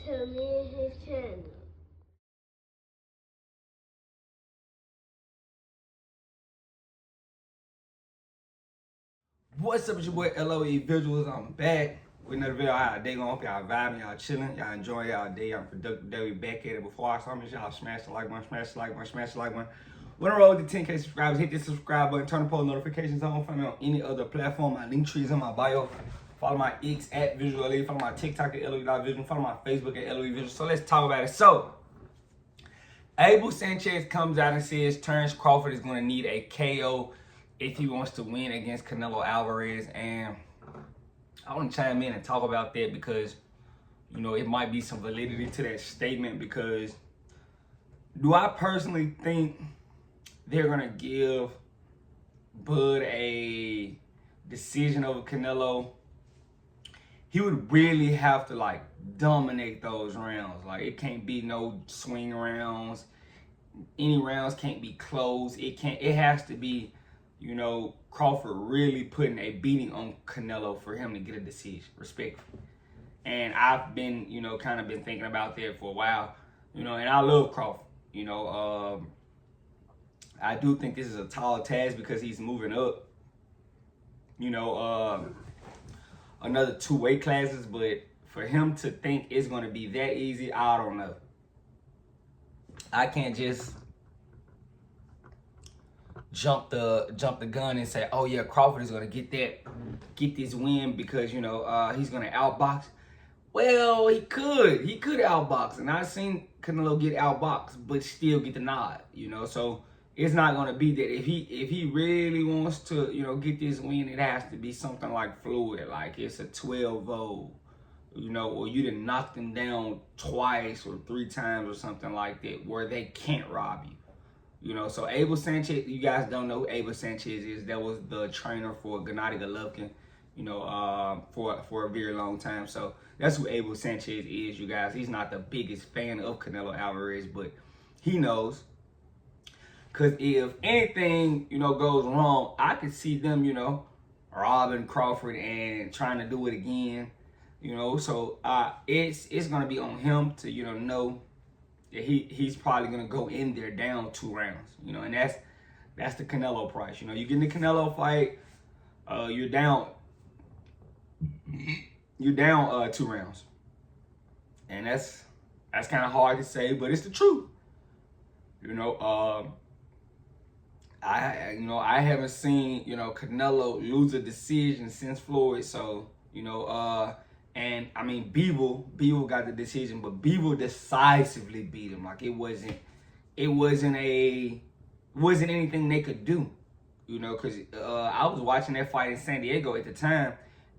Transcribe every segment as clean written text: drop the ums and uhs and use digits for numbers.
to me and his channel. What's up, it's your boy LOE Visuals. I'm back with another video. How y'all day going? Hope y'all vibing, y'all chilling, y'all enjoying y'all day, y'all productive day. We back at it. Before I start, make sure y'all smash the like button, smash the like button, smash the like button. When I roll with the 10K subscribers, hit the subscribe button, turn the post notifications on. Follow me on any other platform. My link tree is in my bio. Follow my X at Visual LOE. Follow my TikTok at LOE.Vision. Follow my Facebook at LOE Visual. So let's talk about it. So, Abel Sanchez comes out and says Terence Crawford is going to need a KO if he wants to win against Canelo Alvarez. And I want to chime in and talk about that because, you know, it might be some validity to that statement. Because do I personally think they're going to give Bud a decision over Canelo? He would really have to, like, dominate those rounds. Like, it can't be no swing rounds. Any rounds can't be close. It has to be, you know, Crawford really putting a beating on Canelo for him to get a decision, respectfully. And I've been, you know, kind of been thinking about that for a while, you know, and I love Crawford. You know, I do think this is a tall task because he's moving up, you know, another 2 weight classes, but for him to think it's going to be that easy, I don't know. I can't just jump the gun and say, oh yeah, Crawford is gonna get this win because, you know, he's gonna outbox. Well, he could outbox, and I've seen Canelo get outboxed but still get the nod, you know. So it's not gonna be that. If he really wants to, you know, get this win, it has to be something like fluid, like it's a 12-0, you know, or you done knocked them down twice or 3 times or something like that, where they can't rob you. You know, so Abel Sanchez, you guys don't know who Abel Sanchez is. That was the trainer for Gennady Golovkin, you know, for a very long time. So that's who Abel Sanchez is, you guys. He's not the biggest fan of Canelo Alvarez, but he knows. Because if anything, you know, goes wrong, I could see them, you know, robbing Crawford and trying to do it again, you know. So it's going to be on him to, you know that he's probably gonna go in there down 2 rounds, you know, and that's the Canelo price. You know, you get in the Canelo fight, you're down 2 rounds, and that's kind of hard to say, but it's the truth. You know, I haven't seen, you know, Canelo lose a decision since Floyd, so, you know, and I mean, Bevel got the decision, but Bevel decisively beat him. Like it wasn't anything they could do, you know, because I was watching that fight in San Diego at the time,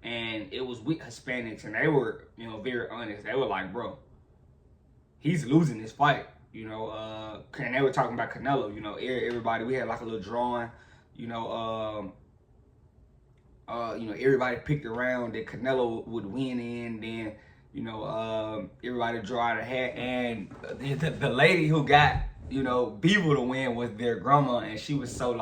and it was with Hispanics, and they were, you know, very honest. They were like, bro, he's losing this fight, you know, and they were talking about Canelo, you know, everybody, we had like a little drawing, you know, everybody picked a round that Canelo would win in. Then, you know, everybody draw out a hat, and the lady who got, you know, Bevel to win was their grandma, and she was so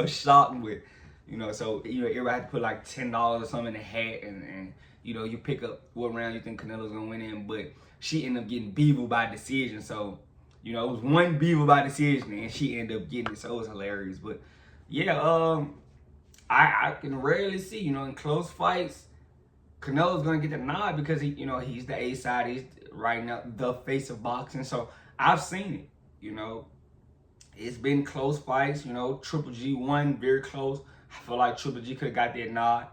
shocked with, you know, so, you know, everybody had to put like $10 or something in the hat, and you know, you pick up what round you think Canelo's gonna win in, but she ended up getting Bevel by decision. So, you know, it was one Bevel by decision, and she ended up getting it, so it was hilarious. But yeah, I can rarely see, you know, in close fights, Canelo's gonna get the nod because he, you know, he's the A side, he's right now the face of boxing. So I've seen it, you know. It's been close fights, you know. Triple G won very close. I feel like Triple G could have got that nod.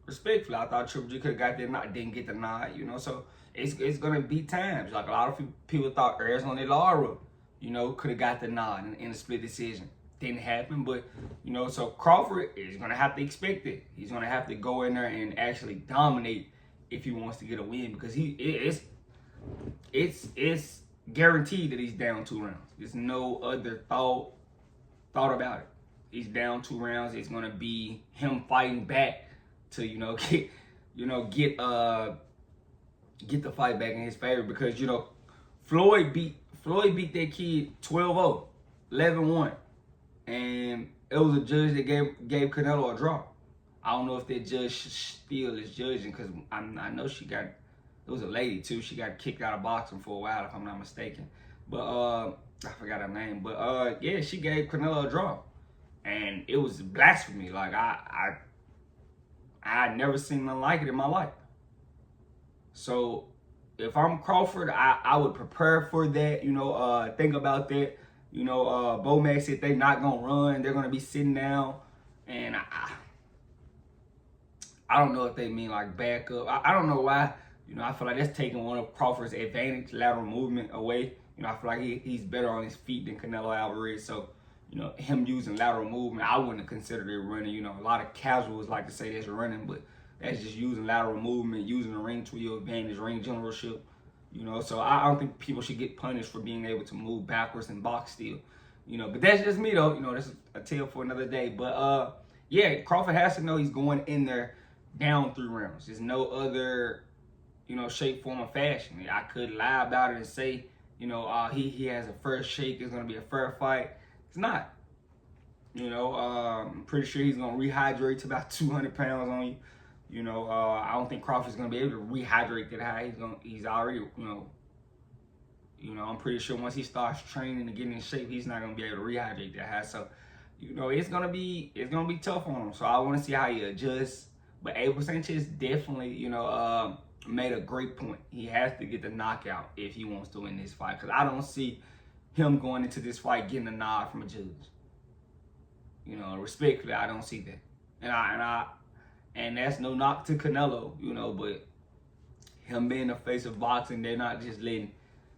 Respectfully, I thought Triple G could have got that nod, didn't get the nod, you know. So it's gonna be times. Like a lot of people thought Arizona Lara, you know, could have got the nod in a split decision. Didn't happen, but, you know, so Crawford is going to have to expect it. He's going to have to go in there and actually dominate if he wants to get a win, because it's guaranteed that he's down 2 rounds. There's no other thought about it. He's down 2 rounds. It's going to be him fighting back to, you know, get the fight back in his favor, because, you know, Floyd beat that kid 12-0, 11-1. And it was a judge that gave Canelo a draw. I don't know if that judge still is judging, because I know she got It was a lady too. She got kicked out of boxing for a while, if I'm not mistaken. But I forgot her name. But yeah, she gave Canelo a draw, and it was blasphemy. Like I never seen nothing like it in my life. So if I'm Crawford, I would prepare for that. You know, think about that. You know, Bomac said they're not gonna run. They're gonna be sitting down, and I don't know if they mean like back up. I don't know why. You know, I feel like that's taking one of Crawford's advantage, lateral movement away. You know, I feel like he's better on his feet than Canelo Alvarez. So, you know, him using lateral movement, I wouldn't have considered it running. You know, a lot of casuals like to say that's running, but that's just using lateral movement, using the ring to your advantage, ring generalship. You know, so I don't think people should get punished for being able to move backwards and box still. You know, but that's just me though. You know, that's a tale for another day. But yeah, Crawford has to know he's going in there down 3 rounds. There's no other, you know, shape, form, or fashion. I could lie about it and say, you know, he has a fair shake. It's gonna be a fair fight. It's not. You know, I'm pretty sure he's gonna rehydrate to about 200 pounds on you. You know, I don't think Crawford's gonna be able to rehydrate that high. He's already, you know, I'm pretty sure once he starts training and getting in shape, he's not gonna be able to rehydrate that high. So, you know, it's gonna be tough on him. So I want to see how he adjusts. But Abel Sanchez definitely, you know, made a great point. He has to get the knockout if he wants to win this fight. Because I don't see him going into this fight getting a nod from a judge. You know, respectfully, I don't see that. And that's no knock to Canelo, you know, but him being the face of boxing, they're not just letting,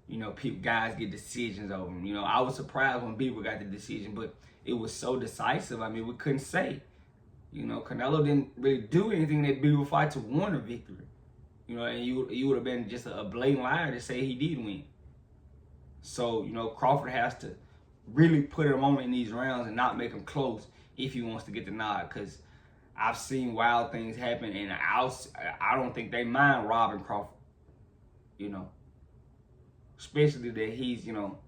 you know, guys get decisions over him. You know, I was surprised when Bieber got the decision, but it was so decisive. I mean, we couldn't say. You know, Canelo didn't really do anything that Bieber fight to warrant a victory. You know, and you would have been just a blatant liar to say he did win. So, you know, Crawford has to really put him on in these rounds and not make him close if he wants to get the nod. Because I've seen wild things happen, and I don't think they mind robbing Crawford. You know, especially that he's, you know,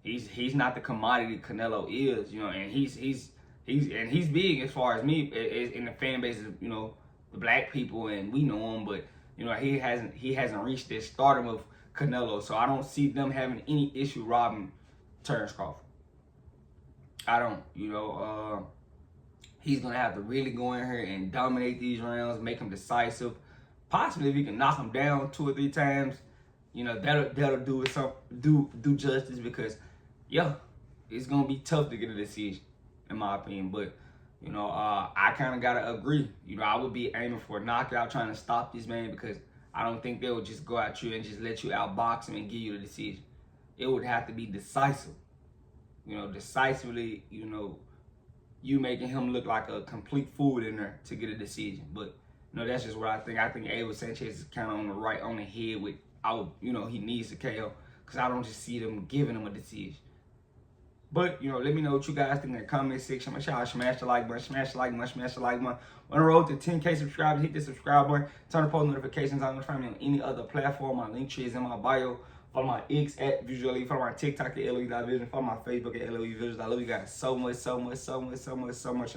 he's not the commodity Canelo is. You know, and he's big as far as me in the fan base of, you know, the black people, and we know him, but you know he hasn't reached this stardom of Canelo, so I don't see them having any issue robbing Terence Crawford. I don't, you know. He's gonna have to really go in here and dominate these rounds, make them decisive. Possibly if he can knock him down 2 or 3 times, you know, that'll do justice, because yeah, it's gonna be tough to get a decision, in my opinion. But you know, I kind of gotta agree. You know, I would be aiming for a knockout, trying to stop this man, because I don't think they would just go at you and just let you outbox him and give you the decision. It would have to be decisive. You know, decisively. You know, you making him look like a complete fool in there to get a decision. But you know, that's just what I think. I think Abel Sanchez is kind of on the head with, you know, he needs to KO, because I don't just see them giving him a decision. But, you know, let me know what you guys think in the comment section. Make sure y'all smash the like button, smash the like button, smash the like button. On the road to 10K subscribers, hit the subscribe button. Turn the post notifications on. Find me on any other platform. My link tree is in my bio. Follow my X at Visually. Follow my TikTok at LOE.Vision. Follow my Facebook at LOE Vision. I love you guys so much, so much, so much, so much, so much.